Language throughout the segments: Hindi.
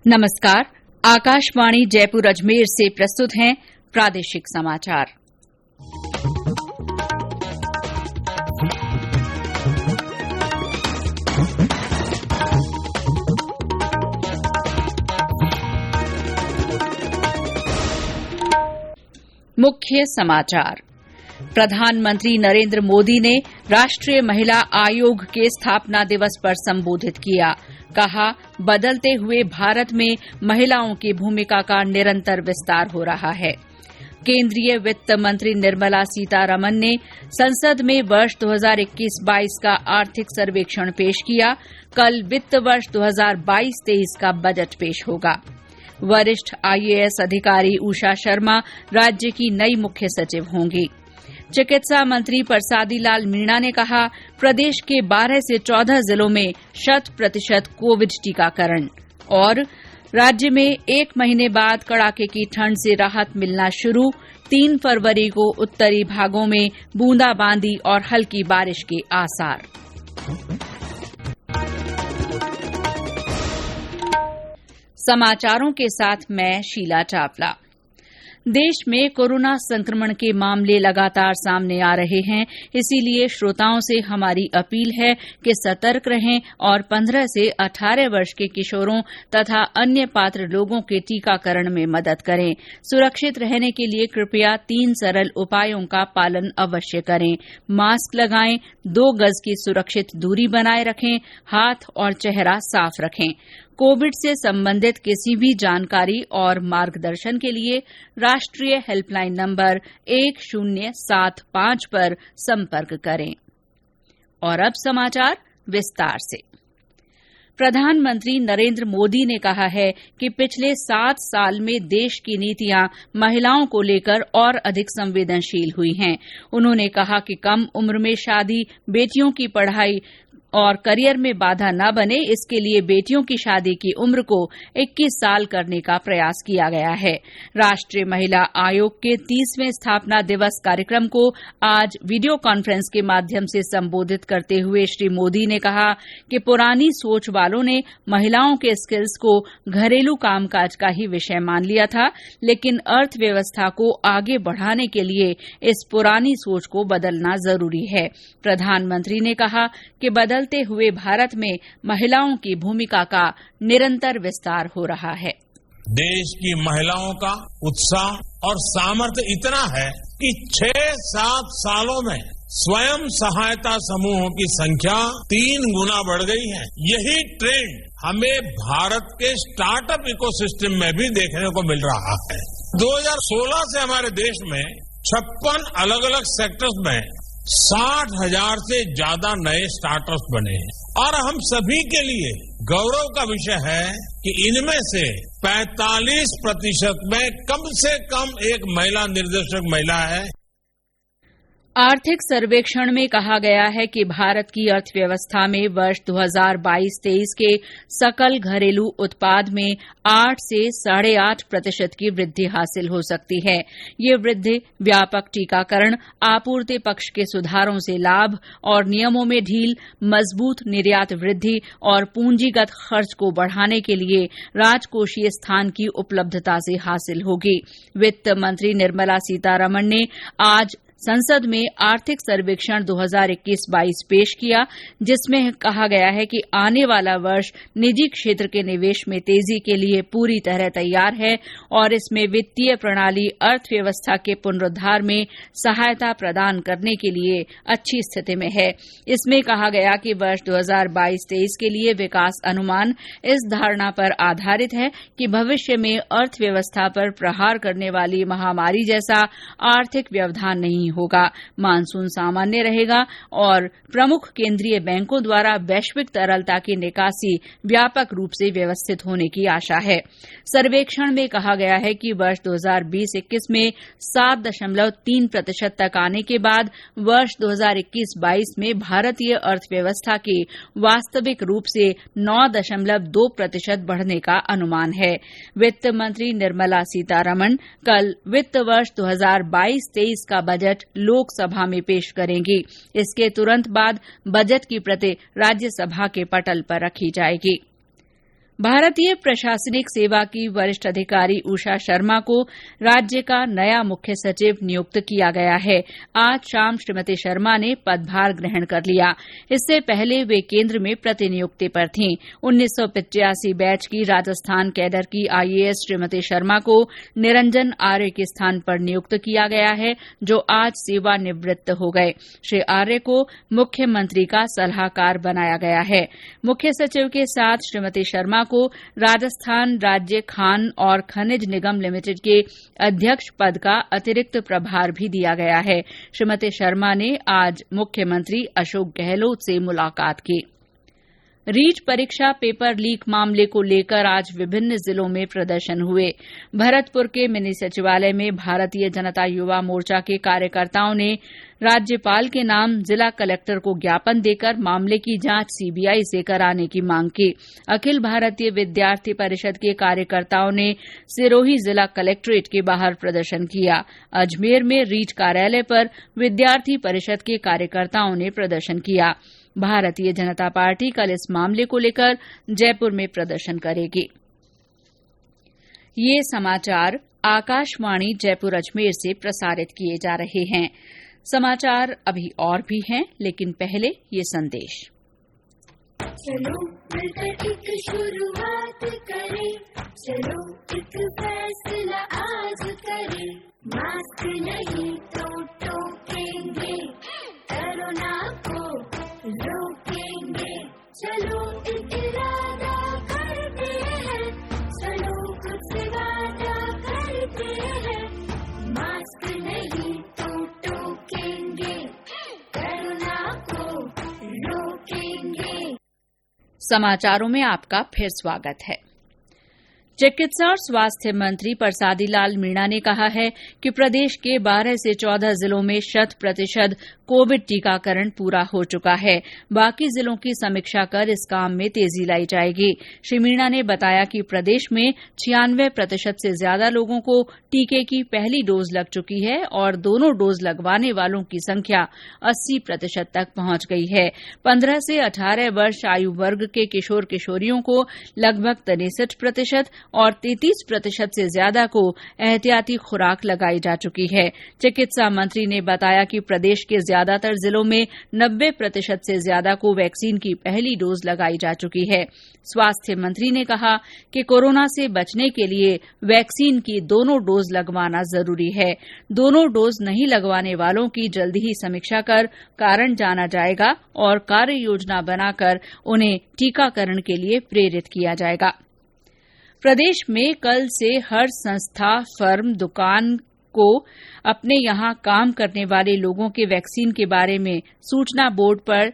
नमस्कार। आकाशवाणी जयपुर अजमेर से प्रस्तुत हैं प्रादेशिक समाचार। मुख्य समाचार। प्रधानमंत्री नरेंद्र मोदी ने राष्ट्रीय महिला आयोग के स्थापना दिवस पर संबोधित किया। कहा, बदलते हुए भारत में महिलाओं की भूमिका का निरंतर विस्तार हो रहा है। केंद्रीय वित्त मंत्री निर्मला सीतारमण ने संसद में वर्ष 2021-22 का आर्थिक सर्वेक्षण पेश किया। कल वित्त वर्ष 2022-23 का बजट पेश होगा। वरिष्ठ आईएएस अधिकारी उषा शर्मा राज्य की नई मुख्य सचिव होंगी। चिकित्सा मंत्री परसादी लाल मीणा ने कहा, प्रदेश के 12 से 14 जिलों में 100% कोविड टीकाकरण। और राज्य में 1 महीने बाद कड़ाके की ठंड से राहत मिलना शुरू। 3 फरवरी को उत्तरी भागों में बूंदाबांदी और हल्की बारिश के आसार। समाचारों के साथ मैं शीला चावला। देश में कोरोना संक्रमण के मामले लगातार सामने आ रहे हैं, इसीलिए श्रोताओं से हमारी अपील है कि सतर्क रहें और 15 से 18 वर्ष के किशोरों तथा अन्य पात्र लोगों के टीकाकरण में मदद करें। सुरक्षित रहने के लिए कृपया 3 सरल उपायों का पालन अवश्य करें। मास्क लगाएं, 2 गज की सुरक्षित दूरी बनाए रखें, हाथ और चेहरा साफ रखें। कोविड से संबंधित किसी भी जानकारी और मार्गदर्शन के लिए राष्ट्रीय हेल्पलाइन नंबर 1075 पर संपर्क करें। और अब समाचार विस्तार से। प्रधानमंत्री नरेंद्र मोदी ने कहा है कि पिछले 7 साल में देश की नीतियां महिलाओं को लेकर और अधिक संवेदनशील हुई हैं। उन्होंने कहा कि कम उम्र में शादी, बेटियों की पढ़ाई और करियर में बाधा न बने, इसके लिए बेटियों की शादी की उम्र को 21 साल करने का प्रयास किया गया है। राष्ट्रीय महिला आयोग के 30वें स्थापना दिवस कार्यक्रम को आज वीडियो कॉन्फ्रेंस के माध्यम से संबोधित करते हुए श्री मोदी ने कहा कि पुरानी सोच वालों ने महिलाओं के स्किल्स को घरेलू कामकाज का ही विषय मान लिया था, लेकिन अर्थव्यवस्था को आगे बढ़ाने के लिए इस पुरानी सोच को बदलना जरूरी है। प्रधानमंत्री ने कहा कि बदलते हुए भारत में महिलाओं की भूमिका का निरंतर विस्तार हो रहा है। देश की महिलाओं का उत्साह और सामर्थ्य इतना है कि 6-7 सालों में स्वयं सहायता समूहों की संख्या 3 गुना बढ़ गई है। यही ट्रेंड हमें भारत के स्टार्टअप इकोसिस्टम में भी देखने को मिल रहा है। 2016 से हमारे देश में 56 अलग अलग सेक्टर्स में 60,000 से ज्यादा नए स्टार्टअप्स बने हैं और हम सभी के लिए गौरव का विषय है कि इनमें से 45% में कम से कम एक महिला निर्देशक महिला है। आर्थिक सर्वेक्षण में कहा गया है कि भारत की अर्थव्यवस्था में वर्ष 2022-23 के सकल घरेलू उत्पाद में 8 से 8.5% की वृद्धि हासिल हो सकती है। ये वृद्धि व्यापक टीकाकरण, आपूर्ति पक्ष के सुधारों से लाभ और नियमों में ढील, मजबूत निर्यात वृद्धि और पूंजीगत खर्च को बढ़ाने के लिए राजकोषीय स्थान की उपलब्धता से हासिल होगी। वित्त मंत्री निर्मला सीतारमण ने आज संसद में आर्थिक सर्वेक्षण 2021-22 पेश किया, जिसमें कहा गया है कि आने वाला वर्ष निजी क्षेत्र के निवेश में तेजी के लिए पूरी तरह तैयार है और इसमें वित्तीय प्रणाली अर्थव्यवस्था के पुनरुद्धार में सहायता प्रदान करने के लिए अच्छी स्थिति में है। इसमें कहा गया कि वर्ष 2022-23 के लिए विकास अनुमान इस धारणा पर आधारित है कि भविष्य में अर्थव्यवस्था पर प्रहार करने वाली महामारी जैसा आर्थिक व्यवधान नहीं होगा। मानसून सामान्य रहेगा और प्रमुख केंद्रीय बैंकों द्वारा वैश्विक तरलता की निकासी व्यापक रूप से व्यवस्थित होने की आशा है। सर्वेक्षण में कहा गया है कि वर्ष 2020-21 में 7.3% तक आने के बाद वर्ष 2021-22 में भारतीय अर्थव्यवस्था के वास्तविक रूप से 9.2% बढ़ने का अनुमान है। वित्त मंत्री निर्मला सीतारमण कल वित्त वर्ष 2022-23 का बजट लोकसभा में पेश करेंगी। इसके तुरंत बाद बजट की प्रति राज्यसभा के पटल पर रखी जाएगी। भारतीय प्रशासनिक सेवा की वरिष्ठ अधिकारी उषा शर्मा को राज्य का नया मुख्य सचिव नियुक्त किया गया है। आज शाम श्रीमती शर्मा ने पदभार ग्रहण कर लिया। इससे पहले वे केंद्र में प्रतिनियुक्ति पर थीं। 1985 बैच की राजस्थान कैडर की आईएएस श्रीमती शर्मा को निरंजन आर्य के स्थान पर नियुक्त किया गया है, जो आज सेवानिवृत्त हो गए। श्री आर्य को मुख्यमंत्री का सलाहकार बनाया गया है। मुख्य सचिव के साथ श्रीमती शर्मा को राजस्थान राज्य खान और खनिज निगम लिमिटेड के अध्यक्ष पद का अतिरिक्त प्रभार भी दिया गया है। श्रीमती शर्मा ने आज मुख्यमंत्री अशोक गहलोत से मुलाकात की। रीट परीक्षा पेपर लीक मामले को लेकर आज विभिन्न जिलों में प्रदर्शन हुए। भरतपुर के मिनी सचिवालय में भारतीय जनता युवा मोर्चा के कार्यकर्ताओं ने राज्यपाल के नाम जिला कलेक्टर को ज्ञापन देकर मामले की जांच सीबीआई से कराने की मांग की। अखिल भारतीय विद्यार्थी परिषद के कार्यकर्ताओं ने सिरोही जिला कलेक्ट्रेट के बाहर प्रदर्शन किया। अजमेर में रीट कार्यालय पर विद्यार्थी परिषद के कार्यकर्ताओं ने प्रदर्शन किया। भारतीय जनता पार्टी कल इस मामले को लेकर जयपुर में प्रदर्शन करेगी। ये समाचार आकाशवाणी जयपुर अजमेर से प्रसारित किए जा रहे हैं। समाचार अभी और भी हैं, लेकिन पहले ये संदेश। चलो मिलकर एक शुरुआत करें, चलो एक फैसला आज करें, मास्क नहीं तो टोकेंगे, कोरोना को रोकेंगे, चलो एक इरादा करते हैं, चलो खुद से वादा करते हैं, मास्क नहीं तो टोकेंगे, कोरोना को रोकेंगे। समाचारों में आपका फिर स्वागत है। चिकित्सा और स्वास्थ्य मंत्री परसादी लाल मीणा ने कहा है कि प्रदेश के 12 से 14 जिलों में 100% कोविड टीकाकरण पूरा हो चुका है। बाकी जिलों की समीक्षा कर इस काम में तेजी लाई जाएगी। श्री मीणा ने बताया कि प्रदेश में 96% से ज्यादा लोगों को टीके की पहली डोज लग चुकी है और दोनों डोज लगवाने वालों की संख्या 80% तक पहुंच गई है। 15 से 18 वर्ष आयु वर्ग के किशोर किशोरियों को लगभग 63% और 33% से ज्यादा को एहतियाती खुराक लगाई जा चुकी है। चिकित्सा मंत्री ने बताया कि प्रदेश के ज्यादातर जिलों में 90% से ज्यादा को वैक्सीन की पहली डोज लगाई जा चुकी है। स्वास्थ्य मंत्री ने कहा कि कोरोना से बचने के लिए वैक्सीन की दोनों डोज लगवाना जरूरी है। दोनों डोज नहीं लगवाने वालों की जल्द ही समीक्षा कर कारण जाना जाएगा और कार्य योजना बनाकर उन्हें टीकाकरण के लिए प्रेरित किया जाएगा। प्रदेश में कल से हर संस्था, फर्म, दुकान को अपने यहां काम करने वाले लोगों के वैक्सीन के बारे में सूचना बोर्ड पर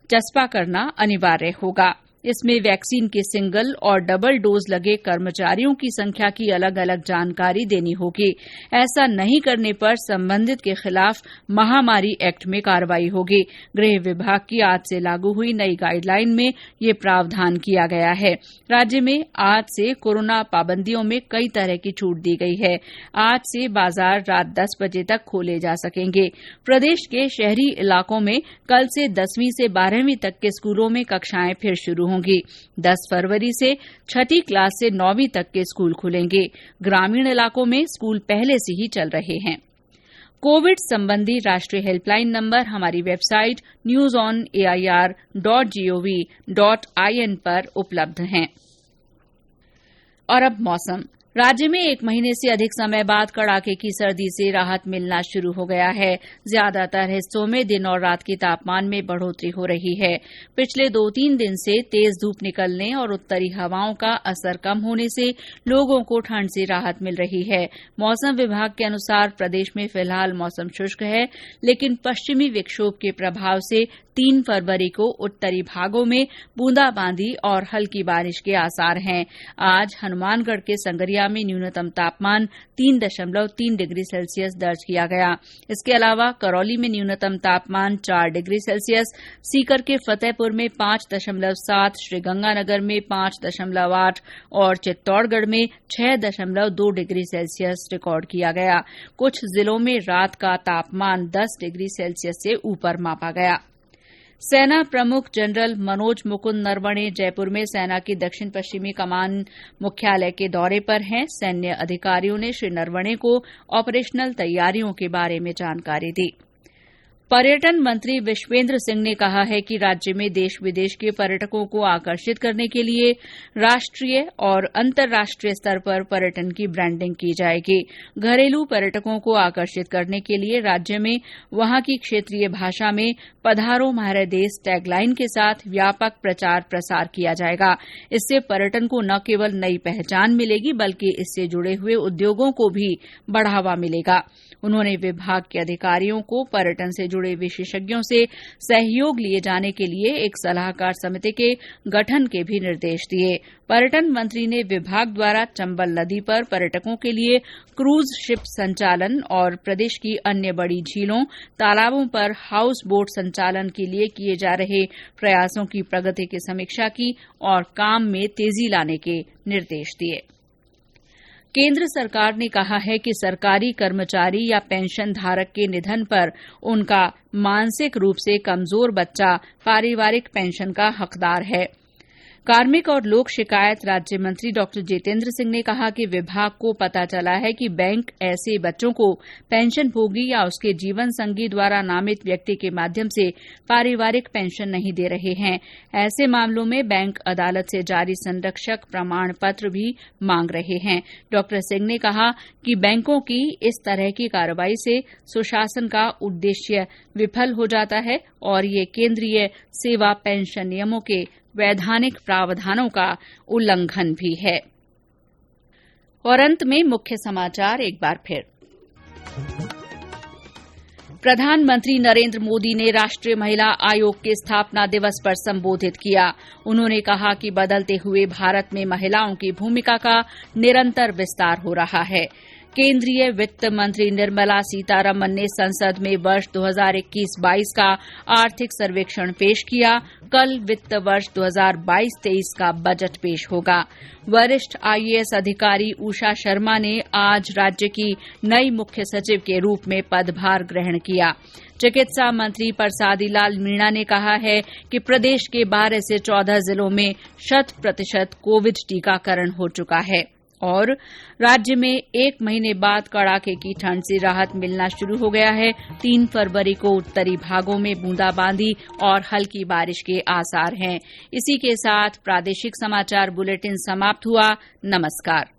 चस्पा करना अनिवार्य होगा। इसमें वैक्सीन के सिंगल और डबल डोज लगे कर्मचारियों की संख्या की अलग अलग जानकारी देनी होगी। ऐसा नहीं करने पर संबंधित के खिलाफ महामारी एक्ट में कार्रवाई होगी। गृह विभाग की आज से लागू हुई नई गाइडलाइन में ये प्रावधान किया गया है। राज्य में आज से कोरोना पाबंदियों में कई तरह की छूट दी गई है। आज से बाजार रात 10 बजे तक खोले जा सकेंगे। प्रदेश के शहरी इलाकों में कल से 10वीं से 12वीं तक के स्कूलों में कक्षाएं फिर शुरू होंगी। 10 फरवरी से 6ठी क्लास से 9वीं तक के स्कूल खुलेंगे। ग्रामीण इलाकों में स्कूल पहले से ही चल रहे हैं। कोविड संबंधी राष्ट्रीय हेल्पलाइन नंबर हमारी वेबसाइट newsonair.gov.in पर उपलब्ध हैं। और अब मौसम। राज्य में 1 महीने से अधिक समय बाद कड़ाके की सर्दी से राहत मिलना शुरू हो गया है। ज्यादातर हिस्सों में दिन और रात के तापमान में बढ़ोतरी हो रही है। पिछले 2-3 दिन से तेज धूप निकलने और उत्तरी हवाओं का असर कम होने से लोगों को ठंड से राहत मिल रही है। मौसम विभाग के अनुसार प्रदेश में फिलहाल मौसम शुष्क है, लेकिन पश्चिमी विक्षोभ के प्रभाव से 3 फरवरी को उत्तरी भागों में बूंदाबांदी और हल्की बारिश के आसार हैं। आज हनुमानगढ़ के संगरिया में न्यूनतम तापमान 3.3 डिग्री सेल्सियस दर्ज किया गया। इसके अलावा करौली में न्यूनतम तापमान 4 डिग्री सेल्सियस, सीकर के फतेहपुर में 5.7, श्रीगंगानगर में 5.8 और चित्तौड़गढ़ में 6.2 डिग्री सेल्सियस रिकॉर्ड किया गया। कुछ जिलों में रात का तापमान 10 डिग्री सेल्सियस से ऊपर मापा गया। सेना प्रमुख जनरल मनोज मुकुंद नरवणे जयपुर में सेना की दक्षिण पश्चिमी कमान मुख्यालय के दौरे पर हैं। सैन्य अधिकारियों ने श्री नरवणे को ऑपरेशनल तैयारियों के बारे में जानकारी दी। पर्यटन मंत्री विश्वेन्द्र सिंह ने कहा है कि राज्य में देश विदेश के पर्यटकों को आकर्षित करने के लिए राष्ट्रीय और अंतर्राष्ट्रीय स्तर पर पर्यटन की ब्रांडिंग की जाएगी। घरेलू पर्यटकों को आकर्षित करने के लिए राज्य में वहां की क्षेत्रीय भाषा में पधारो हमारे देश टैगलाइन के साथ व्यापक प्रचार प्रसार किया जाएगा। इससे पर्यटन को न केवल नई पहचान मिलेगी बल्कि इससे जुड़े हुए उद्योगों को भी बढ़ावा मिलेगा। उन्होंने विभाग के अधिकारियों को पर्यटन से जुड़े विशेषज्ञों से सहयोग लिए जाने के लिए एक सलाहकार समिति के गठन के भी निर्देश दिए। पर्यटन मंत्री ने विभाग द्वारा चंबल नदी पर पर्यटकों के लिए क्रूज शिप संचालन और प्रदेश की अन्य बड़ी झीलों तालाबों पर हाउस बोट संचालन के लिए किए जा रहे प्रयासों की प्रगति की समीक्षा की और काम में तेजी लाने के निर्देश दिए। केंद्र सरकार ने कहा है कि सरकारी कर्मचारी या पेंशन धारक के निधन पर उनका मानसिक रूप से कमजोर बच्चा पारिवारिक पेंशन का हकदार है। कार्मिक और लोक शिकायत राज्य मंत्री डॉ जितेंद्र सिंह ने कहा कि विभाग को पता चला है कि बैंक ऐसे बच्चों को पेंशनभोगी या उसके जीवन संगी द्वारा नामित व्यक्ति के माध्यम से पारिवारिक पेंशन नहीं दे रहे हैं। ऐसे मामलों में बैंक अदालत से जारी संरक्षक प्रमाण पत्र भी मांग रहे हैं। डॉ सिंह ने कहा कि बैंकों की इस तरह की कार्रवाई से सुशासन का उद्देश्य विफल हो जाता है और ये केंद्रीय सेवा पेंशन नियमों के वैधानिक प्रावधानों का उल्लंघन भी है। और अंत में मुख्य समाचार एक बार फिर। प्रधानमंत्री नरेंद्र मोदी ने राष्ट्रीय महिला आयोग के स्थापना दिवस पर संबोधित किया। उन्होंने कहा कि बदलते हुए भारत में महिलाओं की भूमिका का निरंतर विस्तार हो रहा है। केंद्रीय वित्त मंत्री निर्मला सीतारमन ने संसद में वर्ष 2021-22 का आर्थिक सर्वेक्षण पेश किया। कल वित्त वर्ष 2022-23 का बजट पेश होगा। वरिष्ठ आईएएस अधिकारी उषा शर्मा ने आज राज्य की नई मुख्य सचिव के रूप में पदभार ग्रहण किया। चिकित्सा मंत्री परसादी लाल मीणा ने कहा है कि प्रदेश के 12 से 14 जिलों में 100% कोविड टीकाकरण हो चुका है। और राज्य में 1 महीने बाद कड़ाके की ठंड से राहत मिलना शुरू हो गया है। 3 फरवरी को उत्तरी भागों में बूंदाबांदी और हल्की बारिश के आसार हैं। इसी के साथ प्रादेशिक समाचार बुलेटिन समाप्त हुआ। नमस्कार।